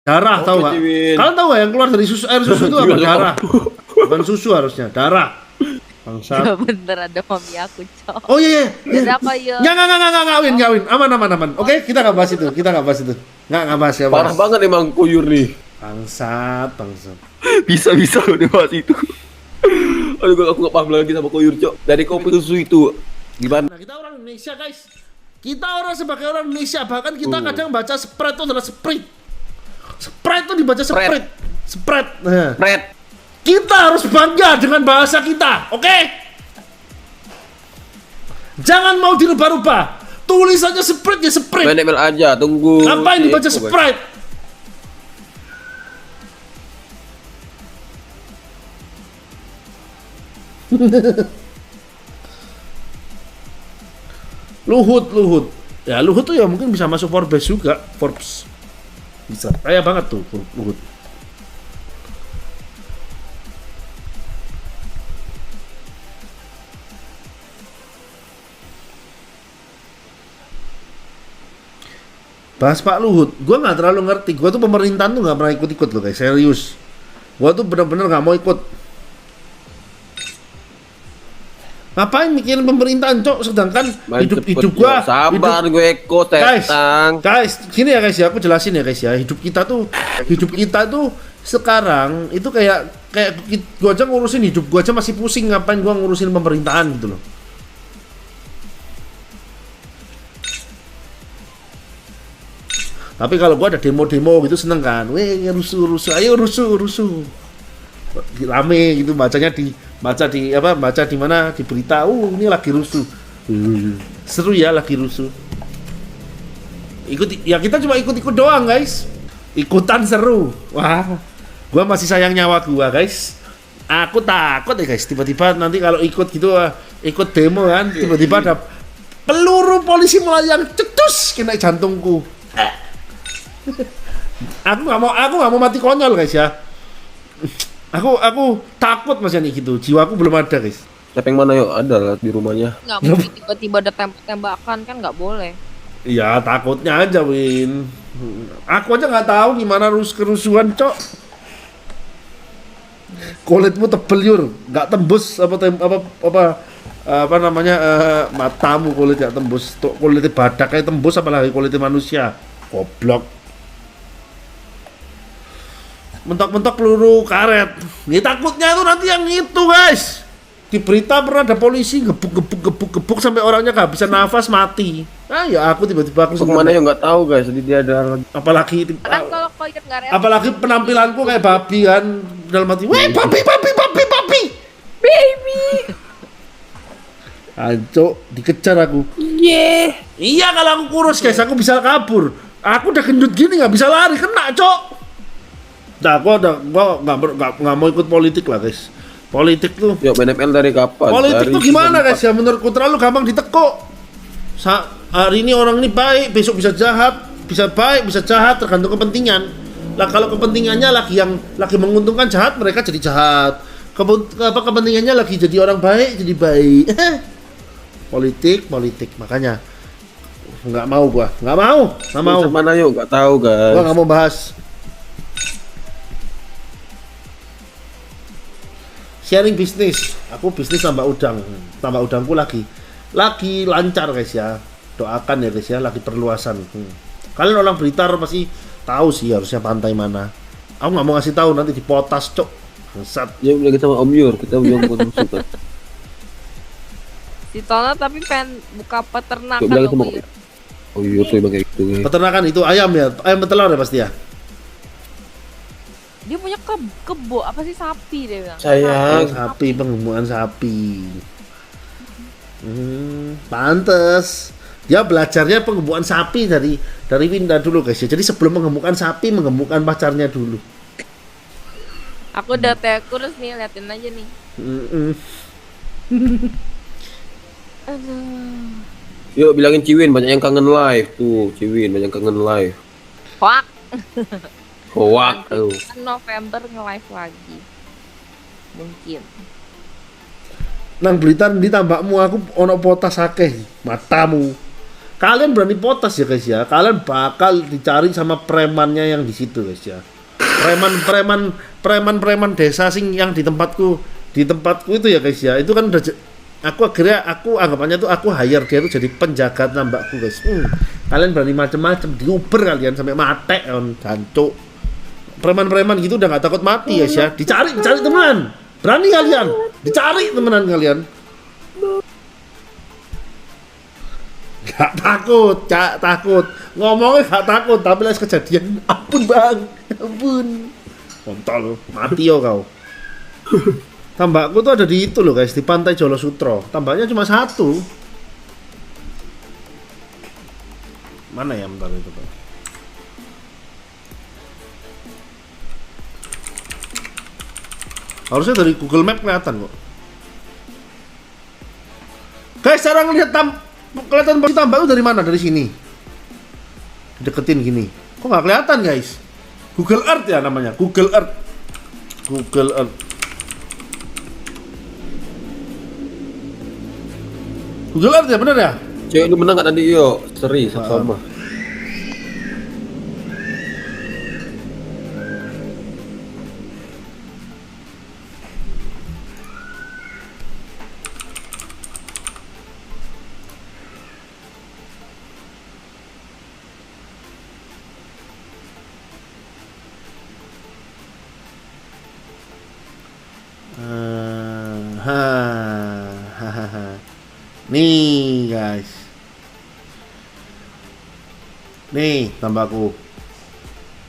Darah, tahu nggak? Ciwin. Kalian tahu nggak yang keluar dari susu, air susu itu apa? Darah. Bukan susu harusnya, darah. Bangsat. Ya bener ada mami aku, Cok. Oh iya iya. Ada apa ya? Nggak, ngawin. Aman. Oke, kita nggak bahas itu. Nggak bahas ya. Parah banget emang kuyur nih. Bangsat. Bisa udah bahas itu. Aduh, aku nggak paham lagi sama kuyur, Cok. Dari kopi susu itu gimana? Nah, kita orang Indonesia, guys. Kita orang sebagai orang Indonesia, bahkan kita kadang baca Sprite itu adalah Sprite. Sprite itu dibaca Sprite. Nah. Red. Kita harus bangga dengan bahasa kita, oke? Jangan mau dirubah-rubah. Tulisannya Sprite ya Sprite. Main ML aja, tunggu. Ngapain dibaca Sprite? Luhut. Ya Luhut tuh ya mungkin bisa masuk Forbes juga, Forbes. Bisa. Kaya banget tuh Luhut. Bahas Pak Luhut, gue nggak terlalu ngerti. Gue tuh pemerintahan tuh nggak pernah ikut loh guys, serius. Gue tuh bener-bener nggak mau ikut. Ngapain mikirin pemerintahan, Cok? Sedangkan hidup gue, sabar gue ikut, guys, gini ya guys ya, aku jelasin ya guys ya. Hidup kita tuh sekarang itu kayak gue aja ngurusin hidup gue aja masih pusing, ngapain gue ngurusin pemerintahan gitu loh. Tapi kalau gua ada demo-demo gitu seneng kan, rusuh, ayo rusuh, rame gitu baca di mana di berita, ini lagi rusuh, seru ya lagi rusuh. Kita cuma ikut doang guys, ikutan seru, wah, gua masih sayang nyawa gua guys. Aku takut ya guys, tiba-tiba nanti kalau ikut gitu, ikut demo kan, tiba-tiba ada peluru polisi melayang cetus kena jantungku. Aku nggak mau mati konyol guys ya. Aku takut mas Yani gitu. Jiwaku belum ada guys. Siapa yang mana yuk? Ada lah di rumahnya. Nggak mungkin tiba-tiba ada tembak-tembakan kan nggak boleh. Iya takutnya aja Win. Aku aja nggak tahu gimana kerusuhan Cok. Kulitmu tebel Yur, nggak tembus apa namanya matamu kulit nggak tembus. Tuh kulitnya badak kayak tembus apalagi kulitnya manusia. Goblok. Mentok-mentok peluru karet. Nih takutnya itu nanti yang itu guys. Di berita pernah ada polisi gebuk sampai orangnya gak bisa nafas mati. Ah ya aku tiba-tiba aku kemana ya nggak tahu guys. Jadi dia ada apalagi Kan kalau koyet nggak rela. apalagi penampilanku kayak babi kan dalam hati. Weh babi. Baby. Anco dikejar aku. Iya kalau aku kurus guys aku bisa kabur. Aku udah gendut gini nggak bisa lari kena Cok. Nah, gua nggak mau ikut politik lah guys. Politik tuh. Yuk main ML dari kapan? Politik tuh gimana guys ya? Menurutku terlalu gampang ditekuk. Hari ini orang ini baik, besok bisa jahat, bisa baik, bisa jahat, tergantung kepentingan. Lah kalau kepentingannya lagi menguntungkan jahat, mereka jadi jahat. Kepentingannya lagi jadi orang baik, jadi baik. Politik, makanya nggak mau. Mana yuk? Nggak tahu guys. Gua nggak mau bahas. Sharing bisnis, aku bisnis tambah udangku lagi lancar guys ya, doakan ya guys ya, lagi perluasan. Kalian orang Blitar pasti tahu sih harusnya pantai mana. Aku nggak mau ngasih tahu nanti dipotas Cok. Bangsat. Ya udah kita sama Om Yur, kita yang suka. Si Tona tapi pengen buka peternakan Bilang loh, sama Yur. Oh Yur tuh emang kayak gitu guys. Peternakan itu ayam betelor ya pasti ya. Dia punya kebo apa sih sapi dia bilang. Sapi, pengembuan sapi. Pantes. Dia belajarnya pengembuan sapi dari Winda dulu guys ya. Jadi sebelum mengembukan sapi, mengembukan pacarnya dulu. Aku udah kurus nih, liatin aja nih. Aduh. Yuk bilangin Ciwin banyak yang kangen live tuh. Ciwin banyak yang kangen live. Hoak. Hoak tuh. November nge-live lagi. Mungkin. Nang Blitar di tambakmu aku ono potas akeh matamu. Kalian berani potas ya guys ya. Kalian bakal dicari sama premannya yang di situ guys ya. Preman desa sing yang di tempatku itu ya guys ya. Itu kan udah aku anggapannya tuh aku hire dia tuh jadi penjaga tambakku guys. Kalian berani macem-macem diuber kalian sampai mate on jancuk. Preman gitu udah nggak takut mati guys ya. Dicari teman. Berani kalian. Dicari temenan kalian. Gak takut. Ngomongnya gak takut, tapi les kejadian. Ampun bang, ampun. Kontol, mati yo kau. Tambakku tuh ada di itu loh guys, di pantai Jolo Sutro. Tambaknya cuma 1. Mana ya bentar itu bang? Harusnya dari Google Map kelihatan kok. Guys, cara ngelihat kelihatan posisi tambak itu dari mana? Dari sini. Deketin gini. Kok nggak kelihatan guys? Google Earth ya namanya. Google Earth. Google Earth ya bener ya? Cewek lu menang gak tadi yo? Seri sama. Nih guys. Nih tambakku.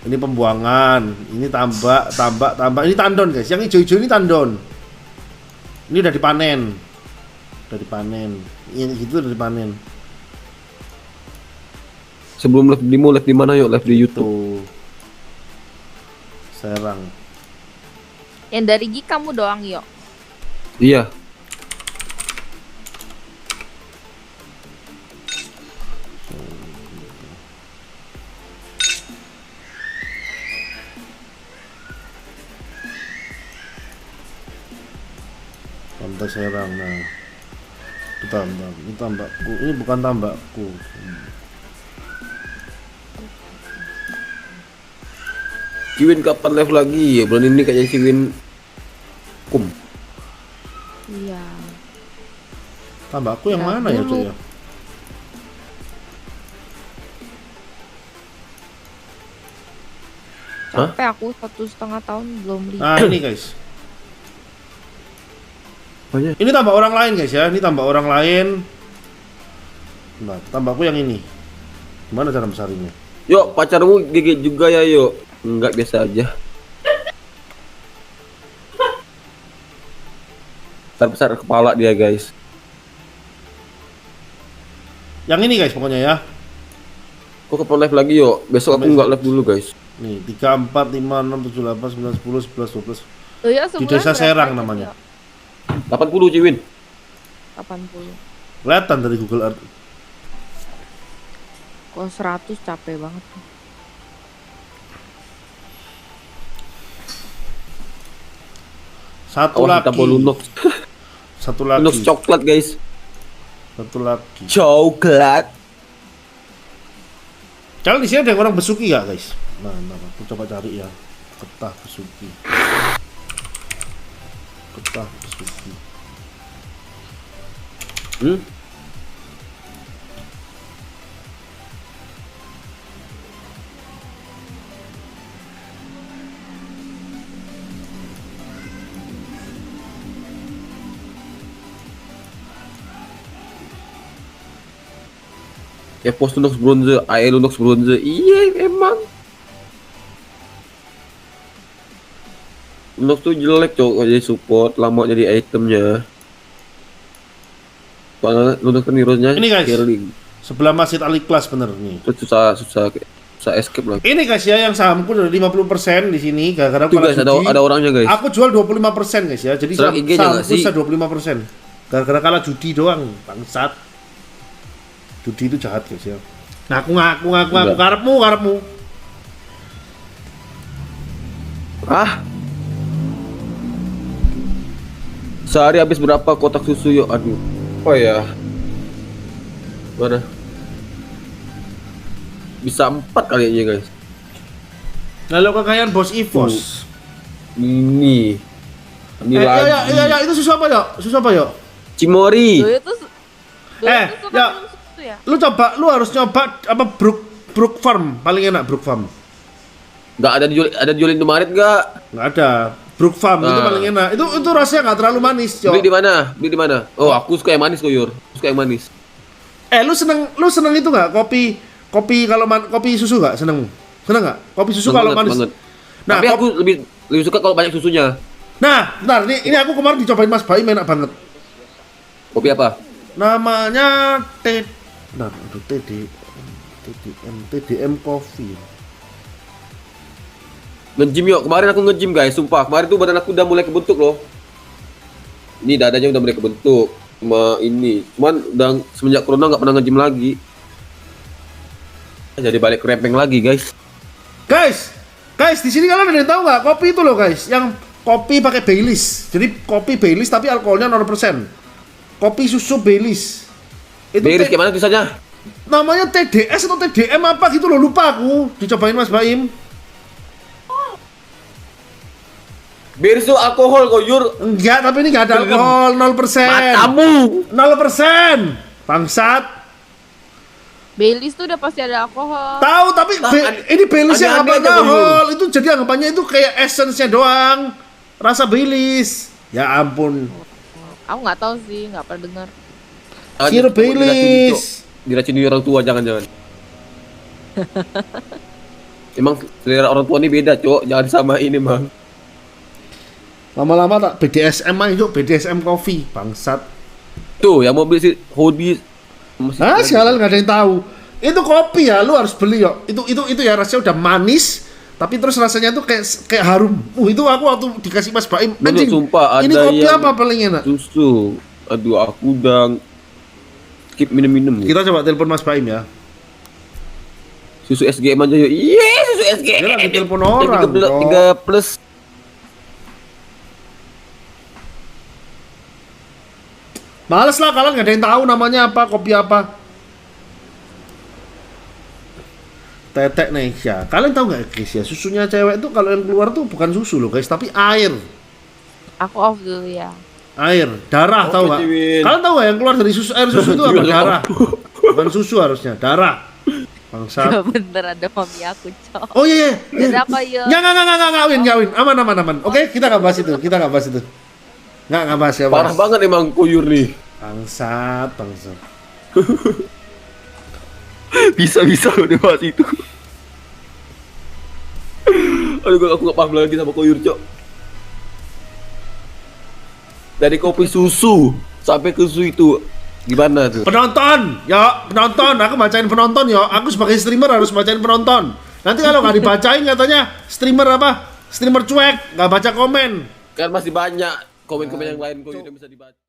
Ini pembuangan. Ini tambak. Ini tandon guys. Yang hijau-hijau ini tandon. Ini udah dipanen. Yang gitu udah dipanen. Sebelum live live di mana yuk? Live di YouTube. Tuh. Serang. Yang dari Gi kamu doang yuk. Iya. Pantai Serang. Nah. Ini tambakku. Ini bukan tambakku. Ciwin kapan live lagi? Ya bulan ini kayaknya Ciwin kum. Iya. Tambakku yang mana ya tuh ya? Sampai aku 1,5 tahun belum lihat. Nah ini guys. Banyak. Ini tambah orang lain guys ya. Ini tambah orang lain. Nah, tambahku yang ini. Gimana cara besarinya? Yuk, pacarmu gigit juga ya yuk. Enggak, biasa aja. Besar kepala dia guys. Yang ini guys pokoknya ya. Kok ke live lagi yuk? Besok aku nggak live dulu guys. Nih 3, 4, 5, 6, 7, 8, 9, 10, 11, 12. Oh iya, Di Desa sebulan Serang berapa namanya. Yuk? 80 Ciwin. 80. Kelihatan dari Google Earth. Kok 100 capek banget. Satu Awas lagi. ditambah Lunox. Satu lagi. Lunox coklat guys. Satu lagi. Coklat. Kalian di sini ada yang orang besuki nggak guys? Nah, aku coba cari ya. Ketah besuki. Ya post Lunox bronze, AE Lunox bronze. Iya emang. Lunox tuh jelek cowok jadi support, lama jadi itemnya. Soalnya Lunox kan hero-nya Ini, guys. Sterling. Sebelah Masjid Al Ikhlas bener nih. Terus susah escape lagi. Ini guys ya yang sahamku dari 50% di sini gara-gara Tuh kalah guys, judi. ada orangnya guys. Aku jual 25% guys ya. Jadi Serang IG-nya nggak sahamku sih? bisa 25%. Gara-gara kalah judi doang, bangsat. Judi itu jahat guys ya. Nah, aku karepmu. Ah. Sehari habis berapa kotak susu yuk? Aduh. Oh ya. Mana? bisa 4 kali aja guys. Lalu kekayaan bos EVOS. Ini Ya, itu susu apa ya? Susu apa ya? Cimori. Dulu itu suka ya. minum susu ya. Lu harus nyoba apa Brook Farm, paling enak Brook Farm. Nggak ada dijual Indomaret nggak? Nggak ada. Brook Farm itu Nah. paling enak. Itu rasanya nggak terlalu manis, Cok. Beli di mana? Oh, aku suka yang manis kok, Yur. Suka yang manis. Lu seneng itu nggak? Kopi kalau kopi susu nggak? Seneng nggak? Kopi susu kalau manis. Banget. Nah, Tapi aku lebih suka kalau banyak susunya. Nah, bentar, ini aku kemarin dicobain Mas Baim, enak banget. Kopi apa? Namanya TDM Coffee. Nge-gym yuk. Kemarin aku nge-gym guys, sumpah. Kemarin tuh badan aku udah mulai kebentuk loh. Ini dadanya udah mulai kebentuk. Cuman udah semenjak corona nggak pernah nge-gym lagi. Jadi balik krempeng lagi guys. Guys, di sini kalian ada yang tahu nggak kopi itu loh guys, yang kopi pakai Baileys. Jadi kopi Baileys tapi alkoholnya 0%. Kopi susu Baileys. Itu Beris gimana tulisannya? namanya TDS atau TDM apa gitu loh, lupa aku. Dicobain Mas Baim. Beris tuh alkohol kok, Yur. Enggak, tapi ini nggak ada alkohol, 0%. Matamu. 0%. Bangsat. Baileys tuh udah pasti ada alkohol. Tahu, tapi ini Baileys yang aneh-aneh apa aja, alkohol. Itu jadi anggapannya itu kayak essence-nya doang. Rasa Baileys. Ya ampun. Aku nggak tahu sih, nggak pernah dengar. Sirup Baileys. Diracuni orang tua, jangan-jangan. Emang selera orang tua ini beda, Cok. Jangan samain emang. Lama-lama tak BDSM aja, Cuk. BDSM Coffee. Bangsat. Tuh, yang mau beli si hoodie Ah, sekalian nggak ada yang tahu. Itu kopi ya, lu harus beli yo. Itu ya rasanya udah manis, tapi terus rasanya tuh kayak harum. Itu aku waktu dikasih Mas Baim, anjing. Sumpah, Ini ada kopi yang apa paling enak? susu. Aduh, aku udah skip minum-minum. Kita coba telepon Mas Baim ya. Susu SGM aja yuk. Iya, susu SGM. Dia lagi telepon orang, bro. 3 plus. Males lah, kalian nggak ada yang tahu namanya apa, kopi apa. Tetek Nesya. Kalian tahu nggak guys ya, susunya cewek tuh kalau yang keluar tuh bukan susu loh guys, tapi air. Aku off dulu ya. Air, darah, Oh, tahu nggak? keciwin. Kalian tahu nggak yang keluar dari susu, air susu itu apa? Darah. Bukan susu harusnya, darah. Bangsat. Bener ada mami aku, Cok. Oh iya, iya. Ada apa ya? Nggak, Win. Aman. Oke, kita nggak bahas itu. Nggak bahas ya, Parah banget emang kuyur nih. Bangsat. Bisa udah bahas itu. Aduh, aku nggak paham lagi sama kuyur, Cok. Dari kopi susu sampai ke susu itu gimana tuh? Penonton, aku bacain penonton ya. Aku sebagai streamer harus bacain penonton. Nanti kalau nggak dibacain katanya streamer apa? Streamer cuek, nggak baca komen. Kan masih banyak komen-komen yang lain kuyur yang bisa dibaca.